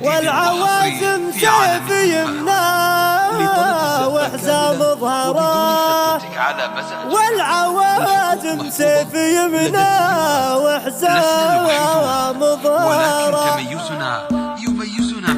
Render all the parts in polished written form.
والعوازم سيف يمنى وحزام ظهره، والعوازم سيف يمنى وحزام ظهره.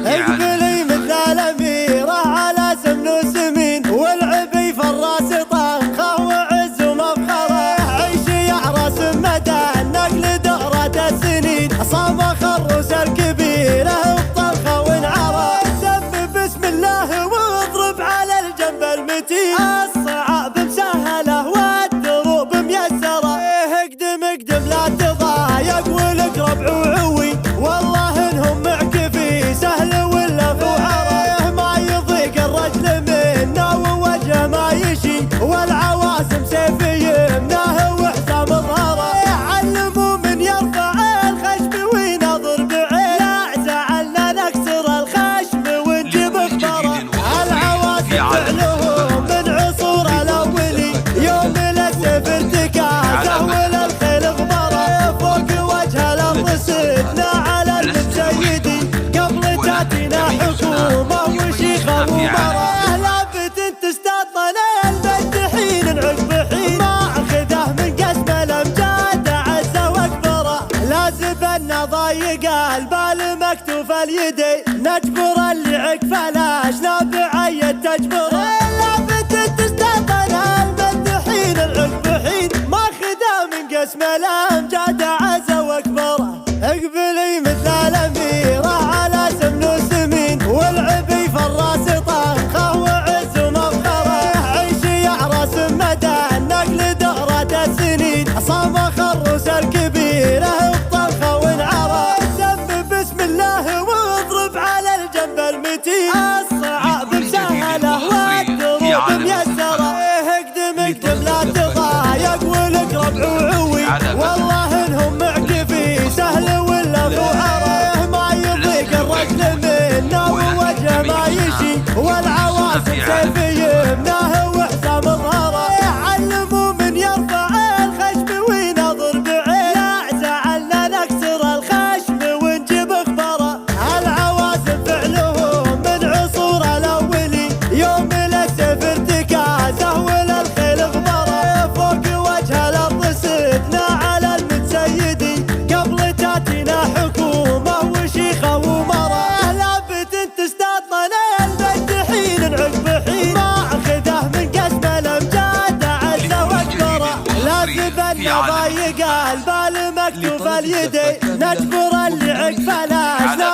اقبلي مثل الأميرة على سمن وسمين، والعبي فراس طنخة وعز ومفخرة. عيشي يا عراس مدى النقل دورة السنين، صامخ الروس الكبيرة بطنخة وانعرى. سب بسم الله واضرب على الجنب المتين، الصعاب مسهلة والدروب ميسرة. اقدم اقدم لا تضايق ولك ربع وعوي، والله انهم معك في سهل ولا في عرى. ما يضيق الرجل منه ووجهه ما يشي، والعوازم سيف يمناه وحزام ظهره. علموا من يرفع الخشم وينظر بعين، لا زعلنا نكسر الخشم ونجيب اخباره. العوازم فعلهم من عصور الاولي، يوم السيف ارتكازه وللخيل غبره. فوق وجه الارض سدنا على المتسيدي، قبل تاتينا حكومه وشيخه ومره. لابد تستاطن المدحين عقب حين، ما اخذه من قسم الامجاد عز واكبره. لازم ان ضايق البال مكتوف اليدين، نجبر اللي عقف الاشنا بعيد تجبره. لابد تستاطن المدحين عقب حين، ما اخذه من قسم الامجاد عز واكبره. اقبلي مثل الأميرة على سمن وسمين، والعبي فراس طنخة وعز ومفخرة. عيشي يا عراس مدى النقل دورة السنين، صامخ الروس الكبيرة بطنخة وانعرى. سب بسم الله واضرب على الجنب المتين، الصعاب مسهلة والدروب ميسرة. اقدم اقدم لا تضايق ولك ربع وعوي، والله انهم معك في سهل ولا في عرى. ما يضيق الرجل منه ووجهه ما يشي، والعوازم سيف يمناه وحزام ظهره. علموا من يرفع الخشم وينظر بعين، لا زعلنا نكسر الخشم ونجيب اخباره. العوازم فعلهم من عصور الاولي، يوم السيف ارتكازه وللخيل غبره. فوق وجه الارض سدنا على المتسيدي، قبل تاتينا حكومه وشيخه ومره. لابد تستاطن المدحين عقب حين، ما اخذه من قسم الامجاد عز واكبره. لازم ان ضايق البال مكتوف اليدين، نجبر اللي عقف الاشنا